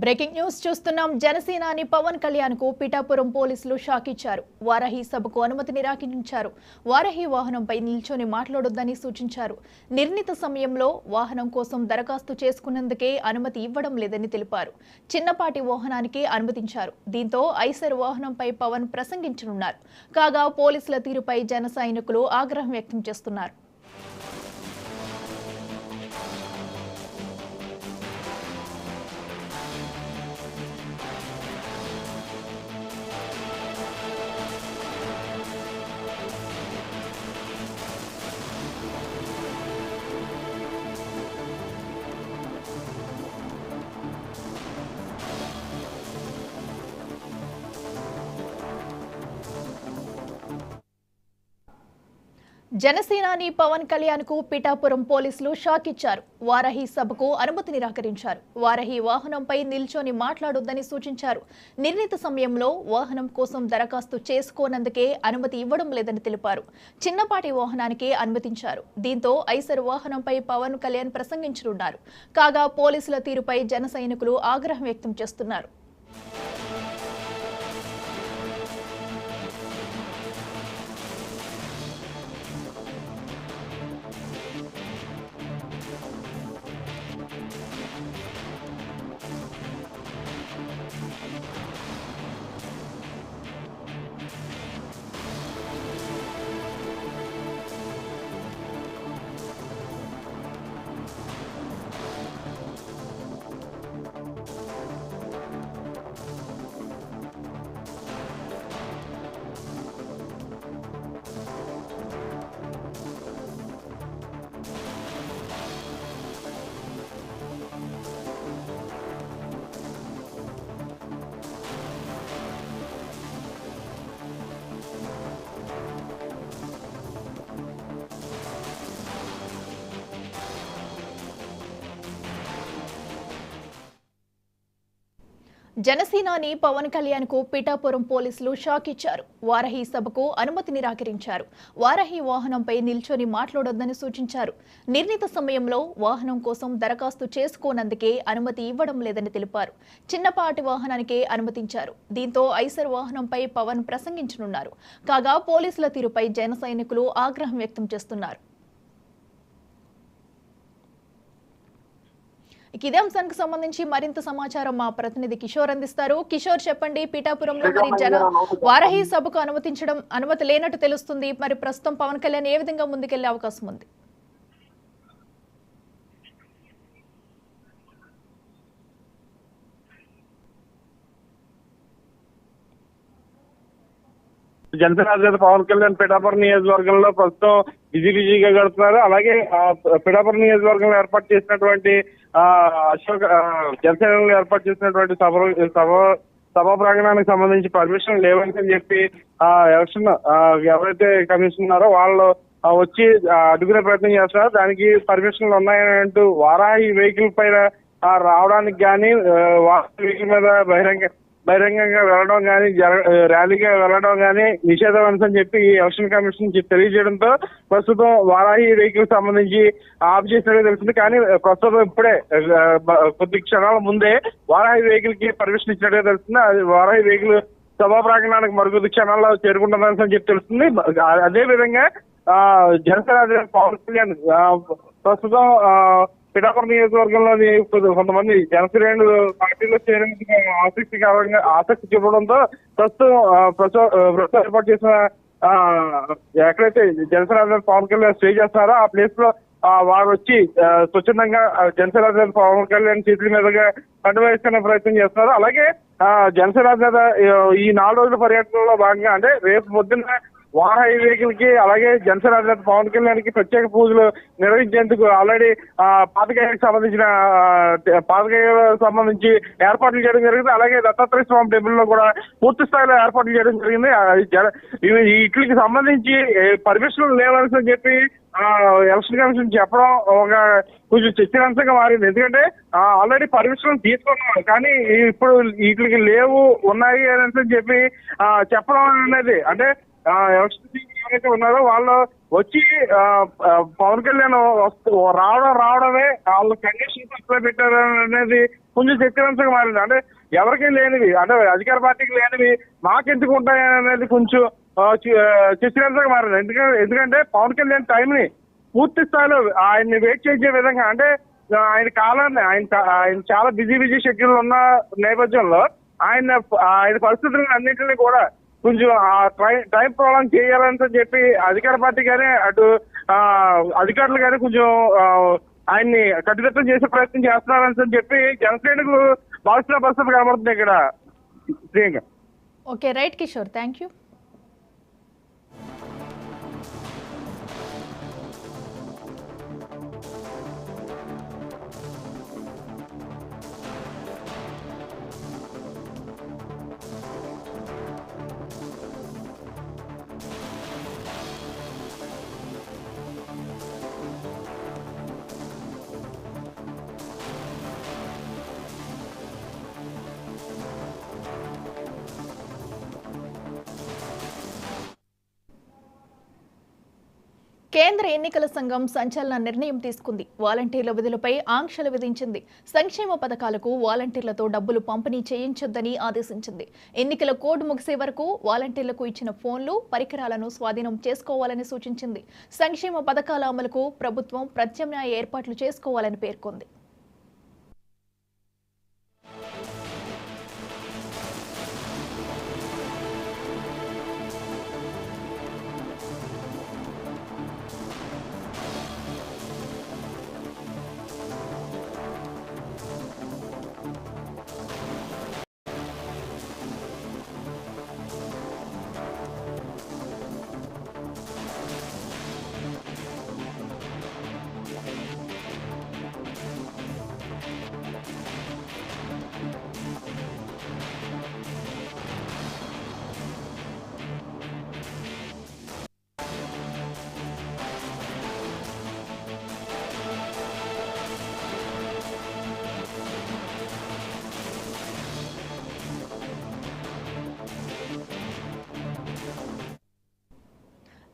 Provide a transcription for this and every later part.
Breaking news చూస్తున్నాం. జనసేనాని పవన్ కళ్యాణ్ కు పిఠాపురం పోలీసులు షాక్ ఇచ్చారు. వారాహి సభకు అనుమతి నిరాకరించారు. వారాహి వాహనంపై నిల్చొని మాట్లాడొద్దని సూచించారు. నిర్ణీత సమయంలో వాహనం కోసం దరఖాస్తు చేసుకున్నందుకే అనుమతి ఇవ్వడం లేదని తెలిపారు. చిన్నపాటి వాహనానికి అనుమతించారు. దీంతో ఐసర్ వాహనంపై పవన్ ప్రసంగించనున్నారు. కాగా పోలీసుల తీరుపై జన సైనికులు ఆగ్రహం వ్యక్తం చేస్తున్నారు. జనసేనాని పవన్ కళ్యాణ్ కు పిఠాపురం పోలీసులు షాక్ ఇచ్చారు. వారాహి సభకు అనుమతి నిరాకరించారు. వారాహి వాహనంపై నిల్చొని మాట్లాడొద్దని సూచించారు. నిర్ణీత సమయంలో వాహనం కోసం దరఖాస్తు చేసుకోనందుకే అనుమతి ఇవ్వడం లేదని తెలిపారు. చిన్నపాటి వాహనానికి అనుమతించారు. దీంతో ఐసర్ వాహనంపై పవన్ కళ్యాణ్ ప్రసంగించనున్నారు. కాగా పోలీసుల తీరుపై జన సైనికులు ఆగ్రహం వ్యక్తం చేస్తున్నారు. జనసేనాని పవన్ కళ్యాణ్ కు పిఠాపురం పోలీసులు షాక్ ఇచ్చారు. వారాహి సభకు అనుమతి నిరాకరించారు. వారాహి వాహనంపై నిల్చొని మాట్లాడొద్దని సూచించారు. నిర్ణీత సమయంలో వాహనం కోసం దరఖాస్తు చేసుకోనందుకే అనుమతి ఇవ్వడం లేదని తెలిపారు. చిన్నపాటి వాహనానికే అనుమతించారు. దీంతో ఐసర్ వాహనంపై పవన్ ప్రసంగించనున్నారు. కాగా పోలీసుల తీరుపై జన సైనికులు ఆగ్రహం వ్యక్తం చేస్తున్నారు. ఇదే అంశానికి సంబంధించి మరింత సమాచారం మా ప్రతినిధి కిషోర్ అందిస్తారు. కిషోర్, చెప్పండి, పిఠాపురంలో మరి వారాహి సభకు అనుమతి లేనట్టు తెలుస్తుంది. మరి ప్రస్తుతం పవన్ కళ్యాణ్ ఏ విధంగా ముందుకెళ్లే అవకాశం ఉంది? జనసేన అధినేత పవన్ కళ్యాణ్ పిఠాపురం నియోజకవర్గంలో ప్రస్తుతం బిజీగా గడుపుతున్నారు. అలాగే పిఠాపురం నియోజకవర్గంలో ఏర్పాటు చేసినటువంటి అశోక్ జనసేనలో ఏర్పాటు చేసినటువంటి సభా ప్రాంగణానికి సంబంధించి పర్మిషన్ లేవని చెప్పి ఎలక్షన్ ఎవరైతే కమిషన్ ఉన్నారో వాళ్ళు వచ్చి అడుగునే ప్రయత్నం చేస్తున్నారు. దానికి పర్మిషన్లు ఉన్నాయని అంటూ వారాహి వెహికల్ పైన రావడానికి కానీ వారాహి వెహికల్ మీద బహిరంగంగా వెళ్ళడం కానీ ర్యాలీగా వెళ్ళడం కానీ నిషేధం అని చెప్పి ఎలక్షన్ కమిషన్ తెలియజేయడంతో ప్రస్తుతం వారాహి వెహికల్ సంబంధించి ఆఫ్ చేసినట్టు తెలుస్తుంది. కానీ ప్రస్తుతం ఇప్పుడే కొద్ది క్షణాల ముందే వారాహి వెహికల్ కి పర్మిషన్ ఇచ్చినట్టుగా తెలుస్తుంది. అది వారాహి వెహికల్ సభా ప్రాంగణానికి మరికొద్ది క్షణాల్లో చేరుకుంటుందని చెప్పి తెలుస్తుంది. అదే విధంగా జనసేన పవన్ కళ్యాణ్ ప్రస్తుతం పిఠాపురం నియోజకవర్గంలోని కొంతమంది జనసేన పార్టీలో చేరేందుకు ఆసక్తి చూపడంతో ప్రస్తుతం ఏర్పాటు చేసిన ఎక్కడైతే జనసేన పవన్ కళ్యాణ్ స్టే చేస్తున్నారో ఆ ప్లేస్ లో వారు వచ్చి స్వచ్ఛందంగా జనసేన అధినేత పవన్ కళ్యాణ్ చేతుల మీదుగా కండువేసుకునే ప్రయత్నం చేస్తున్నారు. అలాగే జనసేన అధినేత ఈ 4 రోజుల పర్యటనలో భాగంగా అంటే రేపు పొద్దున్న వారాహి వెహికల్ కి అలాగే జనసేన అధినేత పవన్ కళ్యాణ్ కి ప్రత్యేక పూజలు నిర్వహించేందుకు ఆల్రెడీ పాతకాయలకు సంబంధించి ఏర్పాట్లు చేయడం జరిగింది. అలాగే దత్తాత్రేయ స్వామి టెంపుల్ లో కూడా పూర్తి స్థాయిలో ఏర్పాట్లు చేయడం జరిగింది. వీటికి సంబంధించి పర్మిషన్లు లేవని చెప్పి ఎలక్షన్ కమిషన్ చెప్పడం ఒక కొంచెం చర్చనీయాంశంగా మారింది. ఎందుకంటే ఆల్రెడీ పర్మిషన్ తీసుకున్నాం కానీ ఇప్పుడు వీటికి లేవు ఉన్నాయి అని చెప్పి చెప్పడం అనేది అంటే ఎలక్షన్ ఎవరైతే ఉన్నారో వాళ్ళు వచ్చి పవన్ కళ్యాణ్ రావడమే వాళ్ళు కండిషన్స్ అప్లై పెట్టారు అనేది కొంచెం చర్చనీయాంశంగా మారింది. అంటే ఎవరికి లేనివి, అంటే అధికార పార్టీకి లేనివి మాకెందుకు ఉంటాయి అనేది కొంచెం చర్చనీయాంశంగా మారింది. ఎందుకంటే పవన్ కళ్యాణ్ టైం ని పూర్తి స్థాయిలో ఆయన్ని వెయిట్ చేసే విధంగా, అంటే ఆయన కాలాన్ని ఆయన చాలా బిజీ షెడ్యూల్ ఉన్న నేపథ్యంలో ఆయన పరిస్థితులను అన్నింటినీ కూడా కొంచెం టైం ప్రొలాంగ్ చేయాలని చెప్పి అధికార పార్టీ కానీ అటు అధికారులు కానీ కొంచెం ఆయన్ని కట్టుదిట్టం చేసే ప్రయత్నం చేస్తున్నారని చెప్పి జనసేనకు భావిస్తున్న పరిస్థితి కనబడుతుంది ఇక్కడ Priyanka. Okay, right Kishore, thank you. కేంద్ర ఎన్నికల సంఘం సంచలన నిర్ణయం తీసుకుంది. వాలంటీర్ల విధులపై ఆంక్షలు విధించింది. సంక్షేమ పథకాలకు వాలంటీర్లతో డబ్బులు పంపిణీ చేయించొద్దని ఆదేశించింది. ఎన్నికల కోడ్ ముగిసే వరకు వాలంటీర్లకు ఇచ్చిన ఫోన్లు, పరికరాలను స్వాధీనం చేసుకోవాలని సూచించింది. సంక్షేమ పథకాల అమలుకు ప్రభుత్వం ప్రత్యామ్నాయ ఏర్పాట్లు చేసుకోవాలని పేర్కొంది.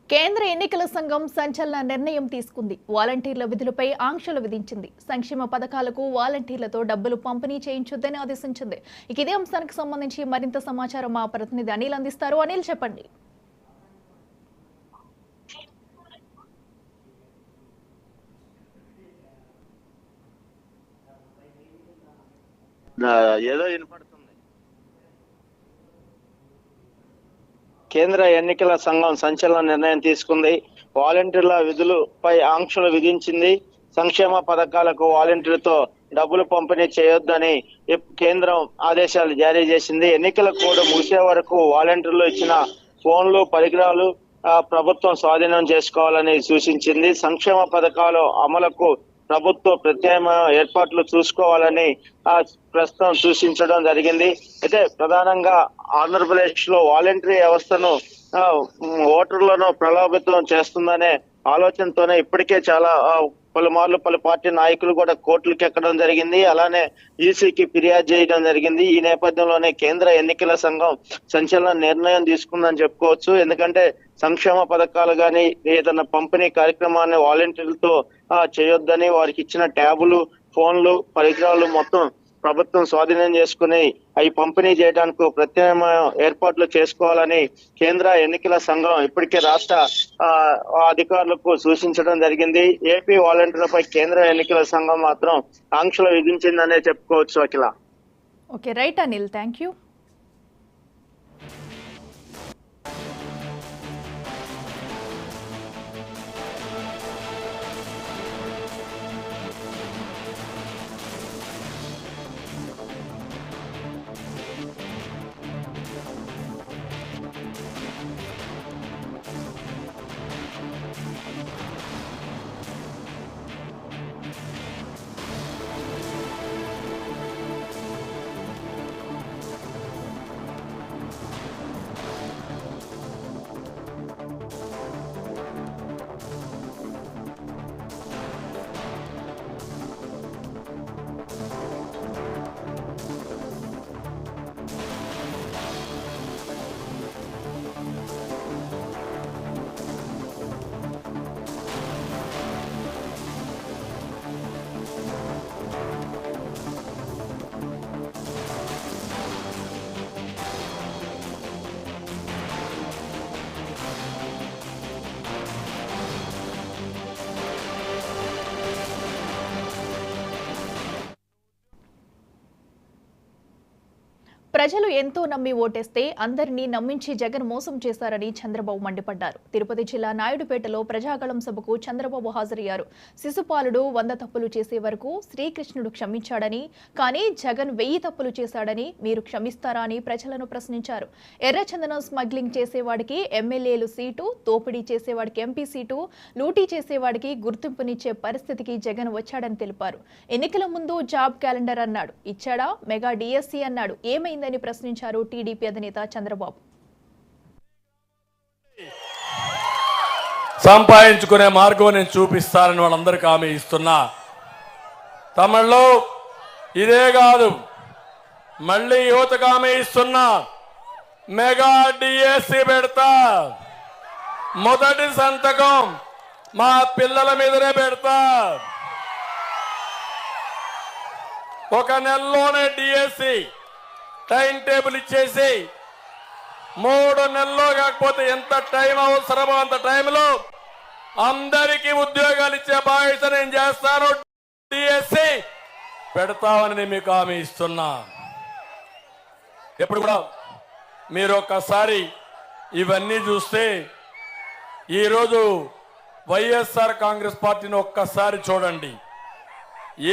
కేంద్ర ఎన్నికల సంఘం సంచలన నిర్ణయం తీసుకుంది. వాలంటీర్ల విధులపై ఆంక్షలు విధించింది. సంక్షేమ పథకాలకు వాలంటీర్లతో డబ్బులు పంపిణీ చేయించొద్దని ఆదేశించింది. ఇదే అంశానికి సంబంధించి మరింత సమాచారం మా ప్రతినిధి అనిల్ అందిస్తారు. అనిల్, చెప్పండి. ఏదో వినపడుతుంది. కేంద్ర ఎన్నికల సంఘం సంచలన నిర్ణయం తీసుకుంది. వాలంటీర్ల విధులపై ఆంక్షలు విధించింది. సంక్షేమ పథకాలకు వాలంటీర్లతో డబ్బులు పంపిణీ చేయొద్దని కేంద్రం ఆదేశాలు జారీ చేసింది. ఎన్నికల కోడ్ ముగిసే వరకు వాలంటీర్లు ఇచ్చిన ఫోన్లు, పరికరాలు ప్రభుత్వం స్వాధీనం చేసుకోవాలని సూచించింది. సంక్షేమ పథకాల అమలుకు ప్రభుత్వ ప్రత్యామ్నాయ ఏర్పాట్లు చూసుకోవాలని ప్రస్తుతం సూచించడం జరిగింది. అయితే ప్రధానంగా ఆంధ్రప్రదేశ్ లో వాలంటరీ వ్యవస్థను ఓటర్లను ప్రభావితం చేస్తుందనే ఆలోచనతోనే ఇప్పటికే చాలా పలుమార్లు పలు పార్టీ నాయకులు కూడా కోర్టులకు ఎక్కడం జరిగింది. అలానే ఈసీకి ఫిర్యాదు చేయడం జరిగింది. ఈ నేపథ్యంలోనే కేంద్ర ఎన్నికల సంఘం సంచలన నిర్ణయం తీసుకుందని చెప్పుకోవచ్చు. ఎందుకంటే సంక్షేమ పథకాలు కానీ ఏదైనా పంపిణీ కార్యక్రమాన్ని వాలంటీర్లతో చేయొద్దని, వారికి ఇచ్చిన ట్యాబులు, ఫోన్లు, పరికరాలు మొత్తం ప్రభుత్వం స్వాధీనం చేసుకుని అవి పంపిణీ చేయడానికి ప్రత్యామ్నాయ ఏర్పాట్లు చేసుకోవాలని కేంద్ర ఎన్నికల సంఘం ఇప్పటికే రాష్ట్ర అధికారులకు సూచించడం జరిగింది. ఏపీ వాలంటీర్లపై కేంద్ర ఎన్నికల సంఘం మాత్రం ఆంక్షలు విధించిందనే చెప్పుకోవచ్చు. Akhila. Okay, right Anil, thank you. ప్రజలు ఎంతో నమ్మి ఓటేస్తే అందరినీ నమ్మించి జగన్ మోసం చేశారని చంద్రబాబు మండిపడ్డారు. తిరుపతి జిల్లా నాయుడుపేటలో ప్రజాగళం సభకు చంద్రబాబు హాజరయ్యారు. శిశుపాలుడు 100 తప్పులు చేసే వరకు శ్రీకృష్ణుడు క్షమించాడని, కానీ జగన్ 1000 తప్పులు చేశాడని మీరు క్షమిస్తారా అని ప్రజలను ప్రశ్నించారు. ఎర్రచందనం స్మగ్లింగ్ చేసేవాడికి ఎమ్మెల్యేలు సీటు, దోపిడీ చేసేవాడికి ఎంపీ సీటు, లూటీ చేసేవాడికి గుర్తింపునిచ్చే పరిస్థితికి జగన్ వచ్చాడని తెలిపారు. ఎన్నికల ముందు జాబ్ క్యాలెండర్ అన్నాడు, ఇచ్చాడా? మెగా డిఎస్సీ అన్నాడు, ఏమైందని ప్రశ్నించారు టీడీపీ అధినేత చంద్రబాబు. సంపాదించుకునే మార్గం నేను చూపిస్తానని వాళ్ళందరికీ హామీ ఇస్తున్నా. తమిళలో ఇదే కాదు, మళ్ళీ యువతకు హామీ ఇస్తున్నా, మెగా డిఎస్సి పెడతా. మొదటి సంతకం మా పిల్లల మీదనే పెడతా. ఒక నెలలోనే డిఎస్సి టైం టేబుల్ ఇచ్చేసి 3 నెలల్లో కాకపోతే ఎంత టైం అవసరమో అంత టైంలో అందరికీ ఉద్యోగాలు ఇచ్చే బాధ్యత నేను చేస్తాను. డిఎస్సి పెడతామని నేను మీకు హామీ ఇస్తున్నా. ఎప్పుడు కూడా మీరు ఒక్కసారి ఇవన్నీ చూస్తే, ఈరోజు వైఎస్ఆర్ కాంగ్రెస్ పార్టీని ఒక్కసారి చూడండి.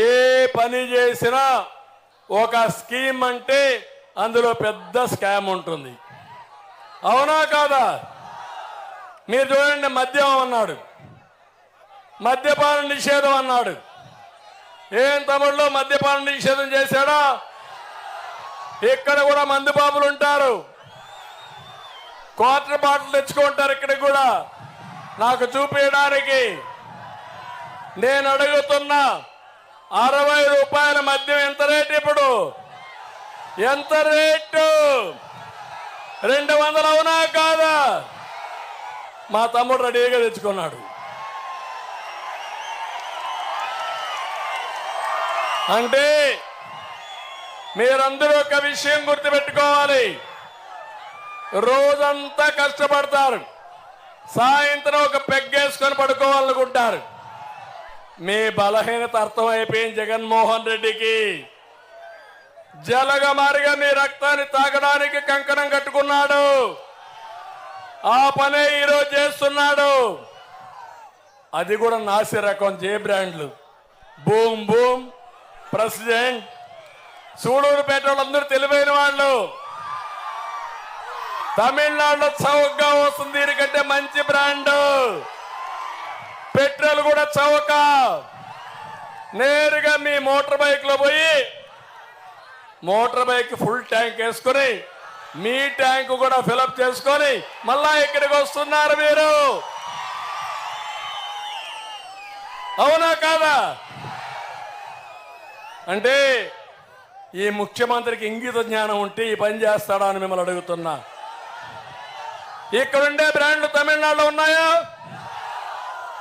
ఏ పని చేసినా ఒక స్కీమ్ అంటే అందులో పెద్ద స్కామ్ ఉంటుంది. అవునా కాదా? మీరు చూడండి, మద్యం అన్నాడు, మద్యపాన నిషేధం అన్నాడు. ఏం తమిళలో మద్యపాన నిషేధం చేశాడా? ఇక్కడ కూడా మందు బాబులు ఉంటారు, క్వార్టర్ బాటిల్ తెచ్చుకుంటారు. ఇక్కడ కూడా నాకు చూపించడానికి నేను అడుగుతున్నా, 60 రూపాయల మద్యం ఎంత రేటు? ఇప్పుడు ఎంత రేటు? 200. అవునా కాదా? మా తమ్ముడు రెడీగా తెచ్చుకున్నాడు. అంటే మీరందరూ ఒక విషయం గుర్తుపెట్టుకోవాలి, రోజంతా కష్టపడతారు, సాయంత్రం ఒక పెగ్గేసుకొని పడుకోవాలనుకుంటారు. మీ బలహీనత అర్థమైపోయింది జగన్మోహన్ రెడ్డికి. జలగమారిగా మీ రక్తాన్ని తాగడానికి కంకణం కట్టుకున్నాడు. ఆ పనే ఈరోజు చేస్తున్నాడు. అది కూడా నాసి రకం జే బ్రాండ్లు. బూమ్ బూమ్, ప్రెసిడెంట్, సూడూరుపేట వాళ్ళందరూ తెలివైన వాళ్ళు. తమిళనాడులో చౌకగా వస్తుంది దీనికంటే మంచి బ్రాండ్. పెట్రోల్ కూడా చౌక. నేరుగా మీ మోటార్ బైక్ లో పోయి మోటార్ బైక్ ఫుల్ ట్యాంక్ వేసుకొని మీ ట్యాంక్ కూడా ఫిలప్ చేసుకొని మళ్ళా ఇక్కడికి వస్తున్నారు మీరు. అవునా కాదా? అంటే ఈ ముఖ్యమంత్రికి ఇంగిత జ్ఞానం ఉంటే ఈ పని చేస్తాడా అని మిమ్మల్ని అడుగుతున్నా. ఇక్కడుండే బ్రాండ్లు తమిళనాడులో ఉన్నాయా?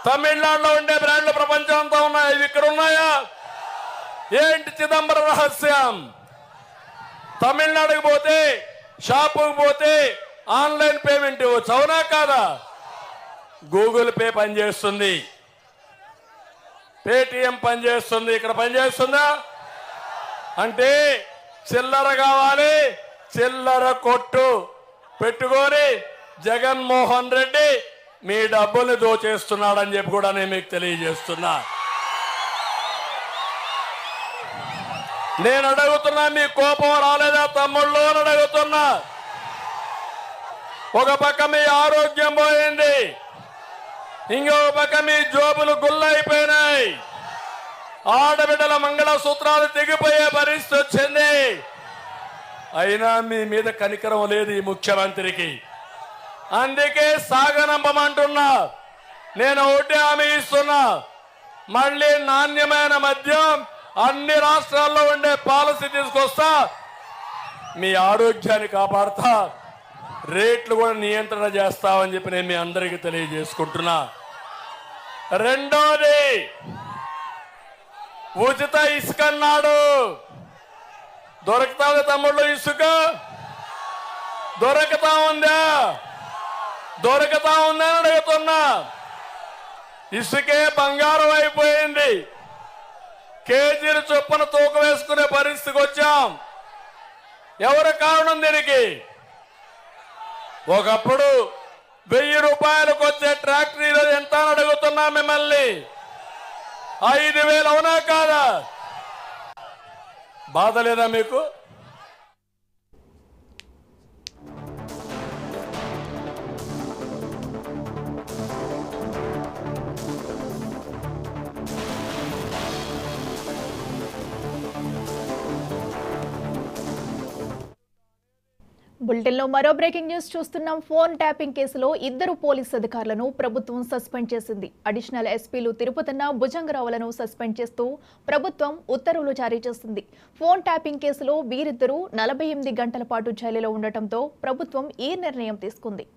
తమిళనాడులో ఉండే బ్రాండ్లు ప్రపంచం అంతా ఉన్నాయా? ఇవి ఇక్కడ ఉన్నాయా? ఏంటి చిదంబరం రహస్యం? తమిళనాడుకు పోతే, షాపుకు పోతే ఆన్లైన్ పేమెంట్ ఇవ్వచ్చు. అవునా కాదా? గూగుల్ పే పనిచేస్తుంది, పేటిఎం పనిచేస్తుంది. ఇక్కడ పనిచేస్తుందా? అంటే చిల్లర కావాలి, చిల్లర కొట్టు పెట్టుకొని జగన్మోహన్ రెడ్డి మీ డబ్బుల్ని దోచేస్తున్నాడని చెప్పి కూడా నేను మీకు తెలియజేస్తున్నా. నేను అడుగుతున్నా, మీ కోపం రాలేదా తమ్ముళ్ళు అని అడుగుతున్నా. ఒక పక్క మీ ఆరోగ్యం పోయింది, ఇంకో పక్క మీ జోబులు గుల్లైపోయినాయి, ఆడబిడ్డల మంగళసూత్రాలు తెగిపోయే పరిస్థితి వచ్చింది. అయినా మీ మీద కనికరం లేదు ఈ ముఖ్యమంత్రికి. అందుకే సాగనంపమంటున్నా. నేను ఒకటి హామీ ఇస్తున్నా, మళ్ళీ నాణ్యమైన మద్యం అన్ని రాష్ట్రాల్లో ఉండే పాలసీ తీసుకొస్తా, మీ ఆరోగ్యాన్ని కాపాడుతా, రేట్లు కూడా నియంత్రణ చేస్తామని చెప్పి నేను మీ అందరికీ తెలియజేసుకుంటున్నా. రెండోది, ఉచిత ఇసుక అన్నాడు. దొరుకుతా తమ్ముళ్ళు ఇసుక? దొరుకుతా ఉందా? దొరుకుతా ఉందని అడుగుతున్నా. ఇసుకే బంగారం అయిపోయింది. కేజీలు చొప్పున తూకం వేసుకునే పరిస్థితికి వచ్చాం. ఎవరు కారణం దీనికి? ఒకప్పుడు 1000 రూపాయలకు వచ్చే ట్రాక్టర్ ఈరోజు ఎంత అని అడుగుతున్నా మిమ్మల్ని. 5000 అవునా కాదా? బాధ లేదా మీకు? బులెటిన్లో మరో బ్రేకింగ్ న్యూస్ చూస్తున్నాం. ఫోన్ ట్యాపింగ్ కేసులో 2 పోలీస్ అధికారులను ప్రభుత్వం సస్పెండ్ చేసింది. అడిషనల్ ఎస్పీలు తిరుపతిన భుజంగరావులను సస్పెండ్ చేస్తూ ప్రభుత్వం ఉత్తర్వులు జారీ చేసింది. ఫోన్ ట్యాపింగ్ కేసులో వీరిద్దరూ 48 గంటల పాటు జైలులో ఉండటంతో ప్రభుత్వం ఈ నిర్ణయం తీసుకుంది.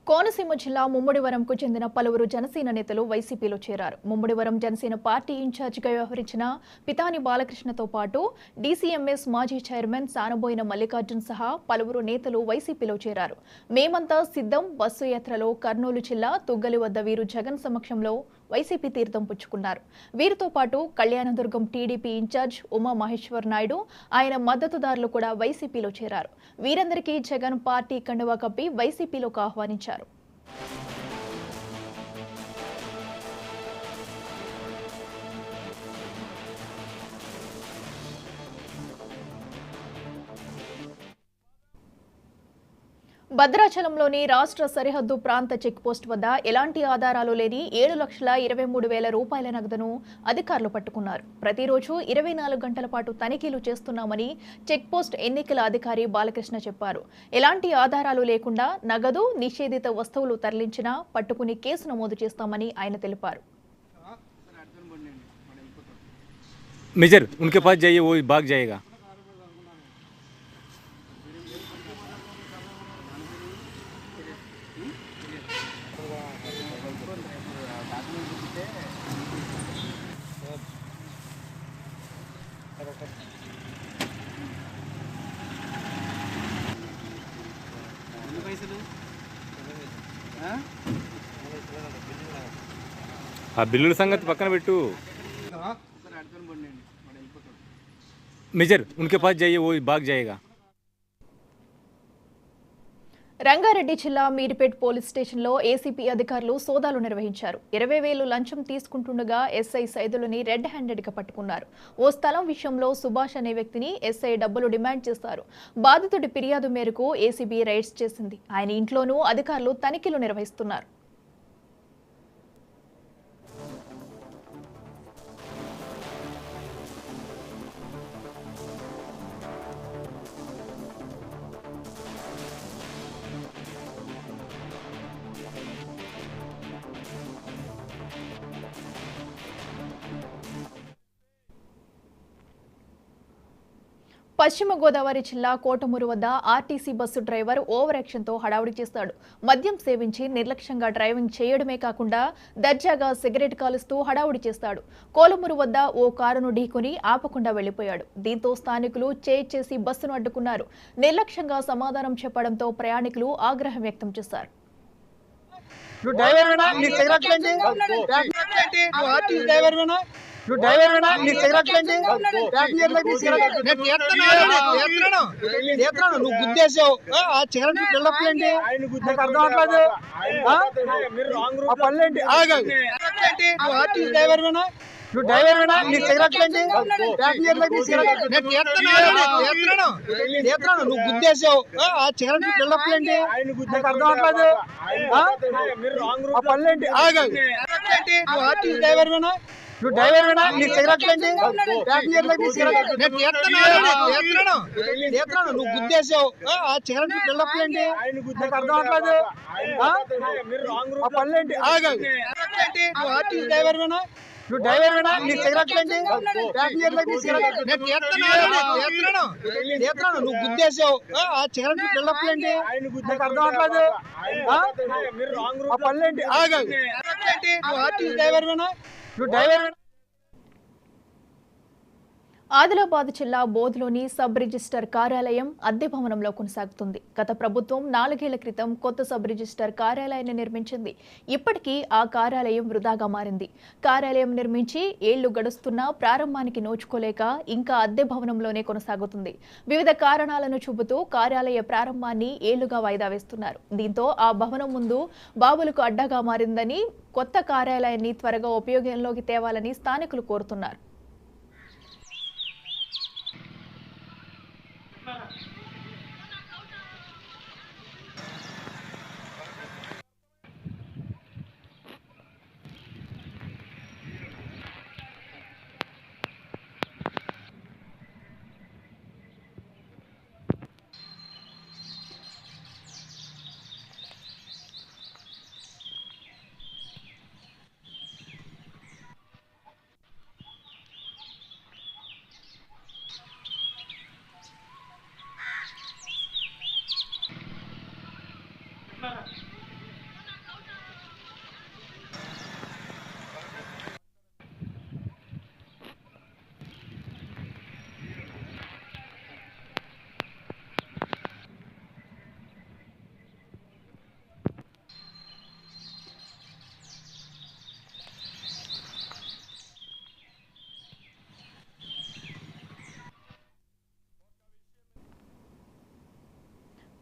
కోనసీమ జిల్లా ముమ్మడివరంకు చెందిన పలువురు జనసేన నేతలు వైసీపీలో చేరారు. ముమ్మడివరం జనసేన పార్టీ ఇన్ఛార్జిగా వ్యవహరించిన పితాని బాలకృష్ణతో పాటు డీసీఎంఎస్ మాజీ చైర్మన్ సానబోయిన మల్లికార్జున్ సహా పలువురు నేతలు వైసీపీలో చేరారు. మేమంతా సిద్ధం బస్సు యాత్రలో కర్నూలు జిల్లా తుగ్గలి వద్ద వీరు జగన్ సమక్షంలో వైసీపీ తీర్థం పుచ్చుకున్నారు. వీరితో పాటు కళ్యాణదుర్గం టీడీపీ ఇన్ఛార్జ్ ఉమా మహేశ్వర్ నాయుడు, ఆయన మద్దతుదారులు కూడా వైసీపీలో చేరారు. వీరందరికీ జగన్ పార్టీ కండువా కప్పి వైసీపీలోకి ఆహ్వానించారు. భద్రాచలంలోని రాష్ట్ర సరిహద్దు ప్రాంత చెక్పోస్ట్ వద్ద ఎలాంటి ఆధారాలు లేని 7,23,000 రూపాయల నగదును అధికారులు పట్టుకున్నారు. ప్రతిరోజు 24 గంటల పాటు తనిఖీలు చేస్తున్నామని చెక్పోస్ట్ ఎన్నికల అధికారి బాలకృష్ణ చెప్పారు. ఎలాంటి ఆధారాలు లేకుండా నగదు, నిషేధిత వస్తువులు తరలించినా పట్టుకుని కేసు నమోదు చేస్తామని ఆయన తెలిపారు. मेजर उनके पास जाइए, वो भाग जाएगा. ఆ బిల్లుల సంగతి పక్కన పెట్టు. मेजर उनके पास जाइए, वो भाग जाएगा. రంగారెడ్డి జిల్లా మీర్పేట్ పోలీస్ స్టేషన్లో ఏసీపీ అధికారులు సోదాలు నిర్వహించారు. 20,000 లంచం తీసుకుంటుండగా ఎస్ఐ సైదులని రెడ్ హ్యాండెడ్గా పట్టుకున్నారు. ఓ స్థలం విషయంలో సుభాష్ అనే వ్యక్తిని ఎస్ఐ డబ్బులు డిమాండ్ చేశారు. బాధితుడి ఫిర్యాదు మేరకు ఏసీబీ రైడ్స్ చేసింది. ఆయన ఇంట్లోనూ అధికారులు తనిఖీలు నిర్వహిస్తున్నారు. పశ్చిమ గోదావరి జిల్లా కోటమూరు వద్ద ఆర్టీసీ బస్సు డ్రైవర్ ఓవర్ యాక్షన్తో హడావుడి చేశాడు. మద్యం సేవించి నిర్లక్ష్యంగా డ్రైవింగ్ చేయడమే కాకుండా దర్జాగా సిగరెట్ కాలుస్తూ హడావుడి చేస్తాడు. కోలమూరు వద్ద ఓ కారును ఢీకొని ఆపకుండా వెళ్లిపోయాడు. దీంతో స్థానికులు చేసి బస్సును అడ్డుకున్నారు. నిర్లక్ష్యంగా సమాధానం చెప్పడంతో ప్రయాణికులు ఆగ్రహం వ్యక్తం చేశారు. నువ్వు డ్రైవర్ నీ సిగరెట్ నువ్వు గుద్దేసావు ఆ సిగరెట్ బిల్డప్ ఏంటి నాకు అర్థం అవట్లేదు. ఆ పనులేంటి నువ్వు ఆర్టీసీ డ్రైవర్ నువ్వు డ్రైవర్ నీ సిగరెట్ ఏంటి నువ్వు గుద్దేసావు ఆ సిగరెట్ బిల్డప్ ఏంటి నాకు అర్థం అవట్లేదు. ఆ పనులేంటి నువ్వు ఆర్టీసీ డ్రైవర్ నువ్వు డ్రైవర్ నీ సిగరెట్ ఏంటి నువ్వు గుద్దేసావు ఆ సిగరెట్ బిల్డప్ ఏంటి నాకు అర్థం అవట్లేదు. ఆ పనులేంటి నువ్వు ఆర్టీసీ డ్రైవర్ నువ్వు డ్రైవర్ నీ సిగరెట్ ఏంటి నువ్వు గుద్దేసావు ఆ సిగరెట్ బిల్డప్ ఏంటి నాకు అర్థం అవట్లేదు. ఆ పనులేంటి నువ్వు ఆర్టీసీ డ్రైవర్ నువ్వు డ్రైవర్. ఆదిలాబాద్ జిల్లా బోధ్లోని సబ్ రిజిస్టర్ కార్యాలయం అద్దె భవనంలో కొనసాగుతుంది. గత ప్రభుత్వం 4 ఏళ్ల క్రితం కొత్త సబ్ రిజిస్టర్ కార్యాలయాన్ని నిర్మించింది. ఇప్పటికీ ఆ కార్యాలయం వృధాగా మారింది. కార్యాలయం నిర్మించి ఏళ్లు గడుస్తున్నా ప్రారంభానికి నోచుకోలేక ఇంకా అద్దె భవనంలోనే కొనసాగుతుంది. వివిధ కారణాలను చూపుతూ కార్యాలయ ప్రారంభాన్ని ఏళ్లుగా వాయిదా వేస్తున్నారు. దీంతో ఆ భవనం ముందు బాబులకు అడ్డాగా మారిందని కొత్త కార్యాలయాన్ని త్వరగా ఉపయోగంలోకి తేవాలని స్థానికులు కోరుతున్నారు.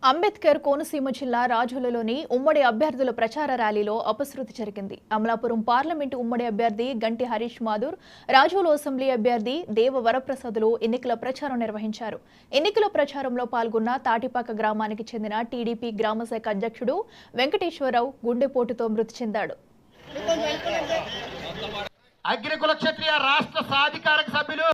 అంబేద్కర్ కోనసీమ జిల్లా రాజోలులోని ఉమ్మడి అభ్యర్థుల ప్రచార ర్యాలీలో అపశృతి జరిగింది. అమలాపురం పార్లమెంటు ఉమ్మడి అభ్యర్థి గంటి హరీష్ మాథూర్, రాజోలు అసెంబ్లీ అభ్యర్థి దేవ వరప్రసాదులు ఎన్నికల ప్రచారం నిర్వహించారు. ఎన్నికల ప్రచారంలో పాల్గొన్న తాటిపాక గ్రామానికి చెందిన టీడీపీ గ్రామశాఖ అధ్యక్షుడు వెంకటేశ్వరరావు గుండెపోటుతో మృతి చెందాడు. అగ్రికుల క్షత్రియ రాష్ట్ర సాధికారక సభ్యులు